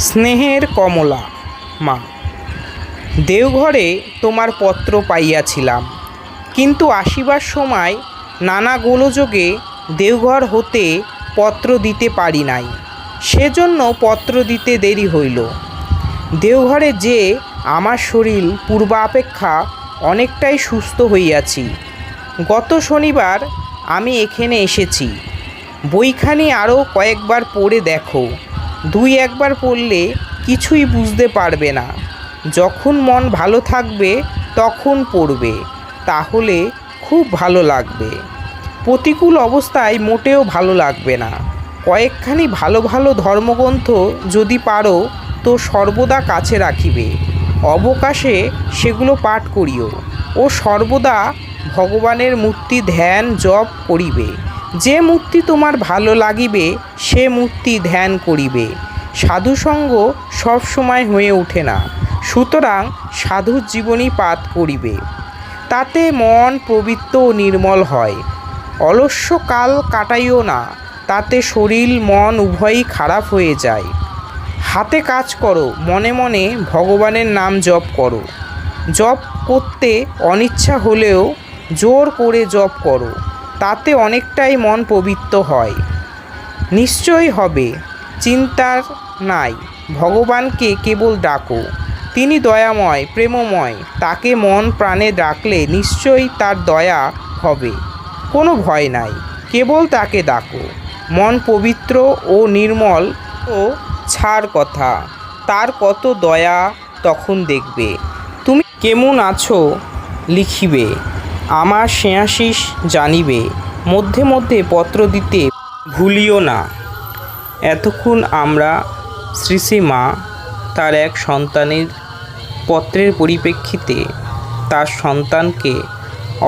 স্নেহের কমলা মা, দেওঘরে তোমার পত্র পাইয়াছিলাম, কিন্তু আসিবার সময় নানা গোলযোগে দেওঘর হতে পত্র দিতে পারি নাই, সেজন্য পত্র দিতে দেরি হইল। দেওঘরে যে আমার শরীর পূর্বাপেক্ষা অনেকটাই সুস্থ হইয়াছি। গত শনিবার আমি এখানে এসেছি। বইখানি আরও কয়েকবার পড়ে দেখো, দুই একবার পড়লে কিছুই বুঝতে পারবে না। যখন মন ভালো থাকবে তখন পড়বে, তাহলে খুব ভালো লাগবে। প্রতিকূল অবস্থায় মোটেও ভালো লাগবে না। কয়েকখানি ভালো ভালো ধর্মগ্রন্থ যদি পারো তো সর্বদা কাছে রাখিবে। অবকাশে সেগুলো পাঠ করিও ও সর্বদা ভগবানের মূর্তি ধ্যান জপ করিবে। যে মূর্তি তোমার ভালো লাগিবে সে মূর্তি ধ্যান করিবে। সাধুসঙ্গ সবসময় হয়ে ওঠে না, সুতরাং সাধুর জীবনী পাঠ করিবে। তাতে মন পবিত্র ও নির্মল হয়। অলস্য কাল কাটাইও না, তাতে শরীর মন উভয়ই খারাপ হয়ে যায়। হাতে কাজ করো, মনে মনে ভগবানের নাম জপ করো। জপ করতে অনিচ্ছা হলেও জোর করে জপ করো, তাতে অনেকটাই মন পবিত্র হয়। নিশ্চয়ই হবে, চিন্তার নাই। ভগবানকে কেবল ডাকো, তিনি দয়াময় প্রেমময়। তাকে মন প্রাণে ডাকলে নিশ্চয়ই তার দয়া হবে। কোনো ভয় নাই, কেবল তাকে ডাকো। মন পবিত্র ও নির্মল ও ছাড় কথা, তার কত দয়া তখন দেখবে। তুমি কেমন আছো লিখিবে, আমার স্নেহাশিস জানিবে। মধ্যে মধ্যে পত্র দিতে ভুলিও না। এতক্ষণ আমরা শ্রী শ্রী মা তার এক সন্তানের পত্রের পরিপ্রেক্ষিতে তার সন্তানকে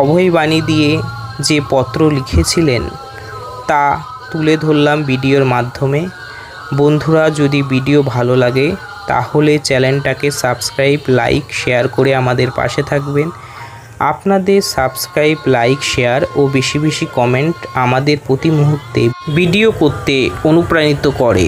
অভয়বাণী দিয়ে যে পত্র লিখেছিলেন তা তুলে ধরলাম ভিডিওর মাধ্যমে। বন্ধুরা, যদি ভিডিও ভালো লাগে তাহলে চ্যানেলটাকে সাবস্ক্রাইব, লাইক, শেয়ার করে আমাদের পাশে থাকবেন। আপনাদের সাবস্ক্রাইব, লাইক, শেয়ার ও বেশি বেশি কমেন্ট আমাদের প্রতি মুহূর্তে ভিডিও করতে অনুপ্রাণিত করে।